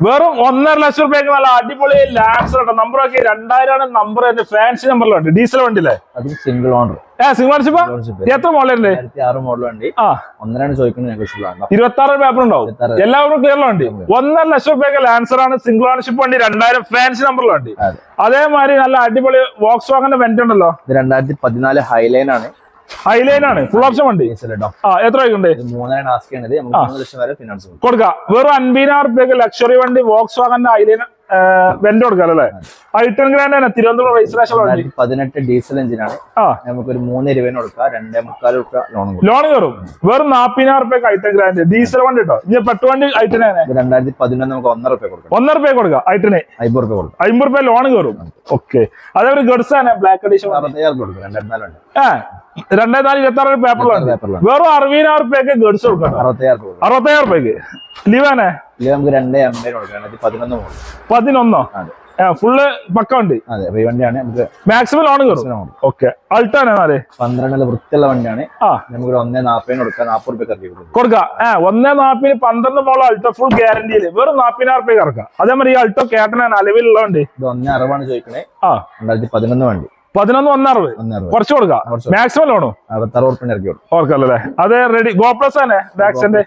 വെറും 1.5 ലക്ഷം രൂപയ്ക്ക് നല്ല അടിപൊളി ലാൻസർ നമ്പറൊക്കെ 2000 നമ്പർ ഫാൻസി നമ്പറിലുണ്ട്. ഡീസൽ വണ്ടിയില്ലേ? Single owner. Single ownership. എത്ര മോഡലുണ്ട്? 2006 മോഡൽ വണ്ടി. 26 പേപ്പർ ഉണ്ടാവും. എല്ലാവരും ക്ലിയർ വണ്ടി. 1.5 ലക്ഷം രൂപയ്ക്ക് ലാൻസർ ആണ്. സിംഗിൾ ഓണർഷിപ്പ് വണ്ടി. 2000 ഫാൻസി നമ്പറിലുള്ള വണ്ടി. അതേമാതിരി നല്ല അടിപൊളി വോക്സ് വാഗന്റെ വെന്റ് ഉണ്ടല്ലോ. 2014 ഹൈലൈൻ ആണ്. ഹൈലൈൻ ആണ്. ഫുൾ ഓപ്ഷൻ വണ്ടി. എത്ര രൂപയുണ്ട്? 3 കൊടുക്കാം. വെറും 50,000 രൂപയ്ക്ക് ലക്ഷറി വണ്ടി വോക്സ് വാഗന്റെ ഹൈലൈൻ വെന്റ് കൊടുക്കാം അല്ലേ? I10 ഗ്രാൻഡ് തന്നെ തിരുവനന്തപുരം രജിസ്ട്രേഷൻ വണ്ടി. 18 ഡീസൽ എഞ്ചിനാണ്. നമുക്ക് ഒരു 3.20 കൊടുക്കാം. 2.25 ലോൺ കയറും. വെറും 40,000 രൂപയ്ക്ക് I10 ഗ്രാൻഡ് ഡീസൽ വണ്ടി കേട്ടോ. ഇനി പെട്രോൾ വണ്ടി I10 ആണ്. 2011 നമുക്ക് 1.5 രൂപ കൊടുക്കാം. 1.5 രൂപ കൊടുക്കാം. I10 50 രൂപ കൊടുക്കാം. 50 രൂപ ലോൺ കയറും. ഓക്കെ. അതേപോലെ ഗഡ്സ് ആണ് ബ്ലാക്ക് എഡിഷൻ. 60,000 കൊടുക്കാം. 2004 2026 പേപ്പറിലാണ്. വെറും 60,000 രൂപയ്ക്ക് ഗഡ്സ് കൊടുക്കാം. 60,000 രൂപയ്ക്ക് ലീവാണേ. നമുക്ക് 2.50 കൊടുക്കാം. 11 ഫുള്ള് പക്ക വണ്ടി. മാക്സിമം ലോൺ കയറും. ഓക്കെ. അൾട്ടാണ് 12 വൃത്തിയുള്ള വണ്ടിയാണ്. നമുക്ക് 1.40 കൊടുക്കാം. 40 രൂപ കൊടുക്കാം. 1.40 12 മോള് അൾട്ടോ ഫുൾ ഗ്യാരണ്ടിയില് വെറും 40,000 രൂപ ഇറക്കാം. അതേമാതിരി ഈ അൾട്ടോ കേട്ടനാണ് അലവിലുള്ള വണ്ടി. 1.60 ചോദിക്കണേ. 2011 വണ്ടി. 11 കുറച്ച് കൊടുക്കാം. മാക്സിമം ലോണോ 60 ഇറക്കി കൊടുക്കും. ഓർക്കല്ലേ? അതെ റെഡി. ഗോപ്ലസ് തന്നെ ബാക്സിന്റെ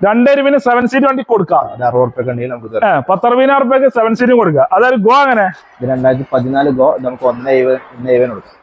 2.20 7 സീറ്റ് വണ്ടി കൊടുക്കാം. 10,60,000 രൂപയ്ക്ക് 7 സീറ്റും കൊടുക്കാം. അതായത് ഗോ അങ്ങനെ 2014 ഗോ നമുക്ക് 1.70 കൊടുക്കാം.